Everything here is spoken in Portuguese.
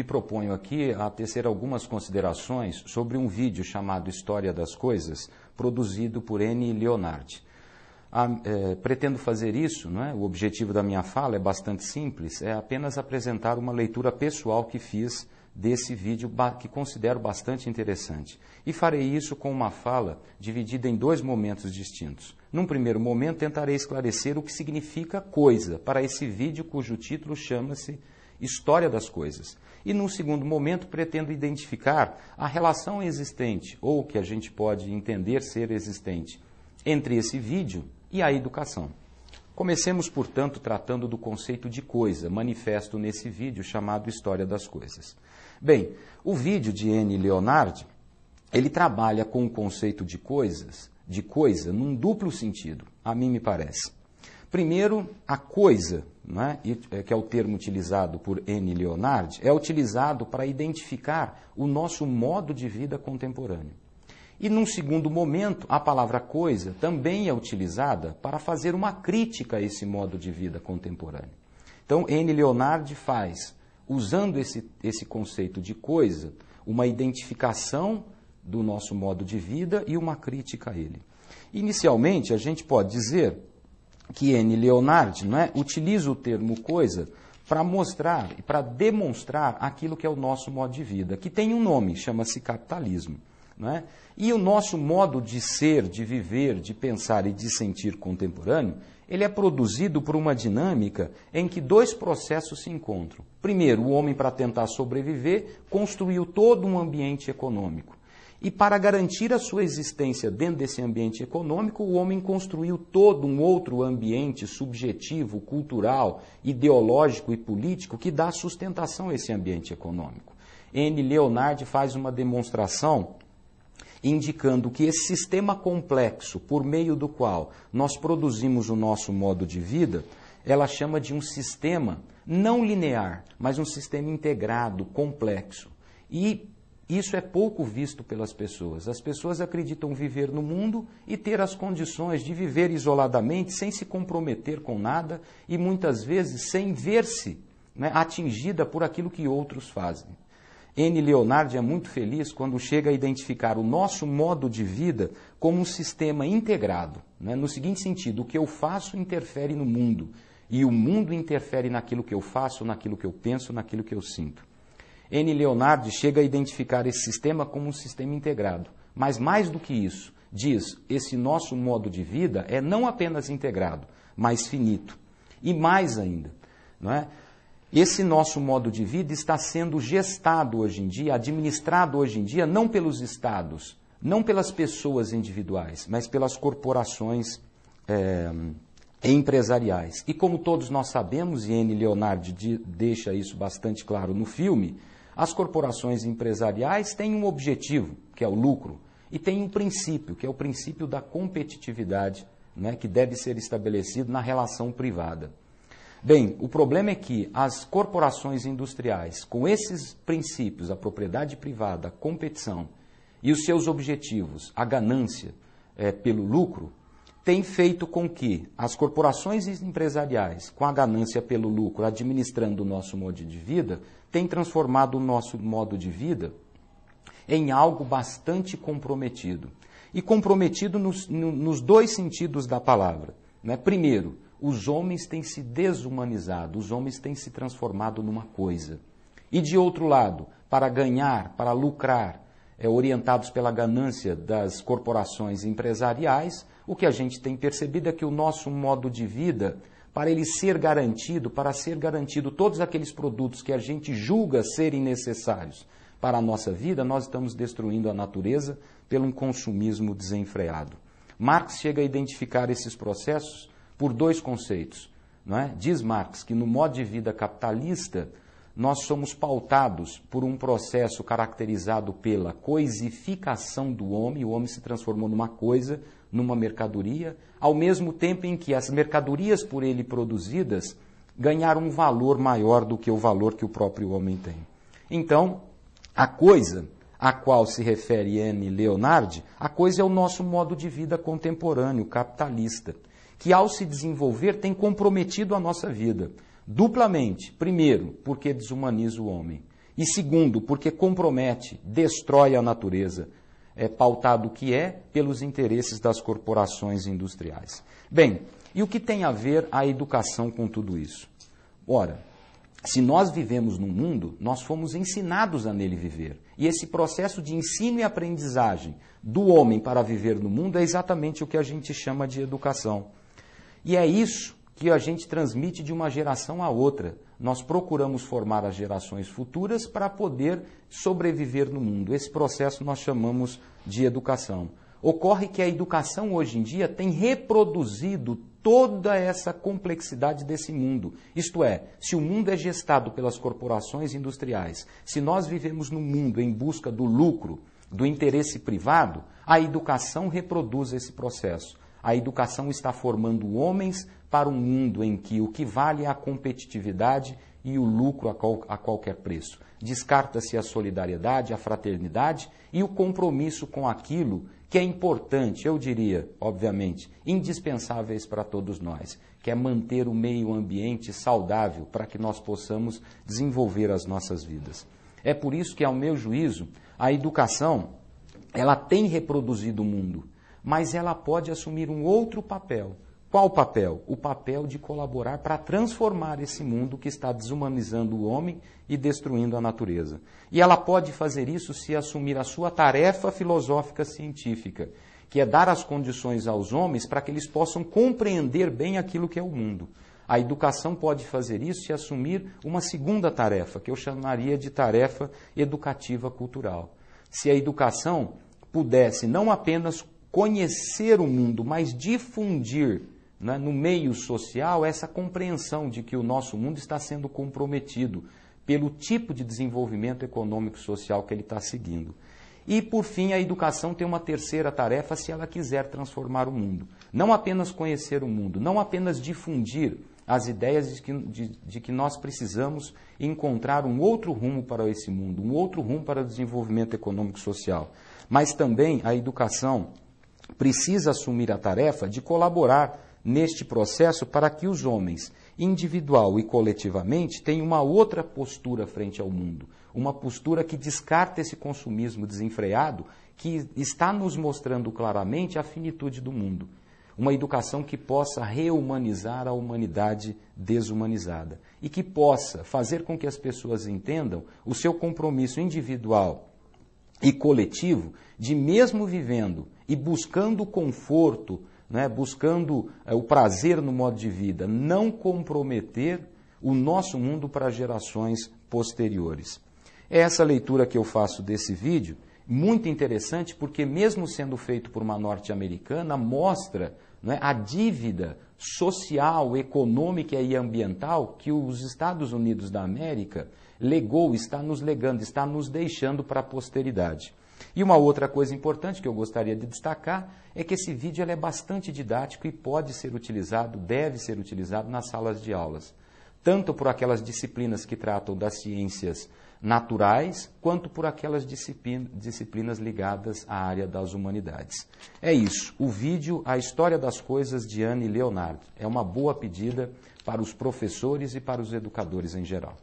me proponho aqui a tecer algumas considerações sobre um vídeo chamado História das Coisas, produzido por N. Leonardi. Pretendo fazer isso, o objetivo da minha fala é bastante simples, é apenas apresentar uma leitura pessoal que fiz desse vídeo, que considero bastante interessante. E farei isso com uma fala dividida em dois momentos distintos. Num primeiro momento, tentarei esclarecer o que significa coisa para esse vídeo cujo título chama-se História das Coisas. E num segundo momento, pretendo identificar a relação existente, ou o que a gente pode entender ser existente, entre esse vídeo e a educação. Comecemos, portanto, tratando do conceito de coisa, manifesto nesse vídeo chamado História das Coisas. Bem, o vídeo de N. Leonardi, ele trabalha com o conceito de coisa, num duplo sentido, a mim me parece. Primeiro, a coisa, que é o termo utilizado por N. Leonardi, é utilizado para identificar o nosso modo de vida contemporâneo. E num segundo momento, a palavra coisa também é utilizada para fazer uma crítica a esse modo de vida contemporâneo. Então, N. Leonardi faz, usando esse conceito de coisa, uma identificação do nosso modo de vida e uma crítica a ele. Inicialmente, a gente pode dizer que N. Leonardi utiliza o termo coisa para mostrar e para demonstrar aquilo que é o nosso modo de vida, que tem um nome, chama-se capitalismo. E o nosso modo de ser, de viver, de pensar e de sentir contemporâneo, ele é produzido por uma dinâmica em que dois processos se encontram. Primeiro, o homem, para tentar sobreviver, construiu todo um ambiente econômico. E para garantir a sua existência dentro desse ambiente econômico, o homem construiu todo um outro ambiente subjetivo, cultural, ideológico e político que dá sustentação a esse ambiente econômico. N. Leonardi faz uma demonstração indicando que esse sistema complexo, por meio do qual nós produzimos o nosso modo de vida, ela chama de um sistema não linear, mas um sistema integrado, complexo. E isso é pouco visto pelas pessoas. As pessoas acreditam viver no mundo e ter as condições de viver isoladamente, sem se comprometer com nada e muitas vezes sem ver-se atingida por aquilo que outros fazem. N. Leonardi é muito feliz quando chega a identificar o nosso modo de vida como um sistema integrado, no seguinte sentido: o que eu faço interfere no mundo, e o mundo interfere naquilo que eu faço, naquilo que eu penso, naquilo que eu sinto. N. Leonardi chega a identificar esse sistema como um sistema integrado, mas mais do que isso, diz, esse nosso modo de vida é não apenas integrado, mas finito. E mais ainda, esse nosso modo de vida está sendo gestado hoje em dia, administrado hoje em dia, não pelos estados, não pelas pessoas individuais, mas pelas corporações empresariais. E como todos nós sabemos, e N. Leonardi deixa isso bastante claro no filme, as corporações empresariais têm um objetivo, que é o lucro, e têm um princípio, que é o princípio da competitividade, que deve ser estabelecido na relação privada. Bem, o problema é que as corporações industriais, com esses princípios, a propriedade privada, a competição e os seus objetivos, a ganância pelo lucro, têm feito com que as corporações empresariais, com a ganância pelo lucro, administrando o nosso modo de vida, têm transformado o nosso modo de vida em algo bastante comprometido. E comprometido nos dois sentidos da palavra. Primeiro, os homens têm se desumanizado, os homens têm se transformado numa coisa. E de outro lado, para ganhar, para lucrar, orientados pela ganância das corporações empresariais, o que a gente tem percebido é que o nosso modo de vida, para ser garantido todos aqueles produtos que a gente julga serem necessários para a nossa vida, nós estamos destruindo a natureza pelo um consumismo desenfreado. Marx chega a identificar esses processos por dois conceitos. Diz Marx que no modo de vida capitalista nós somos pautados por um processo caracterizado pela coisificação do homem, o homem se transformou numa coisa, numa mercadoria, ao mesmo tempo em que as mercadorias por ele produzidas ganharam um valor maior do que o valor que o próprio homem tem. Então, a coisa a qual se refere N. Leonardi, a coisa é o nosso modo de vida contemporâneo, capitalista, que ao se desenvolver tem comprometido a nossa vida, duplamente. Primeiro, porque desumaniza o homem, E segundo, porque compromete, destrói a natureza, pautado que é pelos interesses das corporações industriais. Bem, e o que tem a ver a educação com tudo isso? Ora, se nós vivemos num mundo, nós fomos ensinados a nele viver. E esse processo de ensino e aprendizagem do homem para viver no mundo é exatamente o que a gente chama de educação. E é isso que a gente transmite de uma geração a outra. Nós procuramos formar as gerações futuras para poder sobreviver no mundo. Esse processo nós chamamos de educação. Ocorre que a educação hoje em dia tem reproduzido toda essa complexidade desse mundo. Isto é, se o mundo é gestado pelas corporações industriais, se nós vivemos num mundo em busca do lucro, do interesse privado, a educação reproduz esse processo. A educação está formando homens para um mundo em que o que vale é a competitividade e o lucro a qualquer preço. Descarta-se a solidariedade, a fraternidade e o compromisso com aquilo que é importante, eu diria, obviamente, indispensáveis para todos nós, que é manter o meio ambiente saudável para que nós possamos desenvolver as nossas vidas. É por isso que, ao meu juízo, a educação, ela tem reproduzido o mundo, mas ela pode assumir um outro papel. Qual papel? O papel de colaborar para transformar esse mundo que está desumanizando o homem e destruindo a natureza. E ela pode fazer isso se assumir a sua tarefa filosófica científica, que é dar as condições aos homens para que eles possam compreender bem aquilo que é o mundo. A educação pode fazer isso se assumir uma segunda tarefa, que eu chamaria de tarefa educativa cultural. Se a educação pudesse não apenas conhecer o mundo, mas difundir, né, no meio social essa compreensão de que o nosso mundo está sendo comprometido pelo tipo de desenvolvimento econômico e social que ele está seguindo. E, por fim, a educação tem uma terceira tarefa se ela quiser transformar o mundo. Não apenas conhecer o mundo, não apenas difundir as ideias de que nós precisamos encontrar um outro rumo para esse mundo, um outro rumo para o desenvolvimento econômico e social, mas também a educação precisa assumir a tarefa de colaborar neste processo para que os homens, individual e coletivamente, tenham uma outra postura frente ao mundo, uma postura que descarta esse consumismo desenfreado que está nos mostrando claramente a finitude do mundo. Uma educação que possa reumanizar a humanidade desumanizada e que possa fazer com que as pessoas entendam o seu compromisso individual e coletivo de, mesmo vivendo e buscando conforto, né, buscando o prazer no modo de vida, não comprometer o nosso mundo para gerações posteriores. É essa leitura que eu faço desse vídeo, muito interessante, porque mesmo sendo feito por uma norte-americana, mostra, né, a dívida social, econômica e ambiental que os Estados Unidos da América legou, está nos legando, está nos deixando para a posteridade. E uma outra coisa importante que eu gostaria de destacar é que esse vídeo é bastante didático e pode ser utilizado, deve ser utilizado nas salas de aulas, tanto por aquelas disciplinas que tratam das ciências naturais, quanto por aquelas disciplinas ligadas à área das humanidades. É isso, o vídeo A História das Coisas, de Annie Leonard. É uma boa pedida para os professores e para os educadores em geral.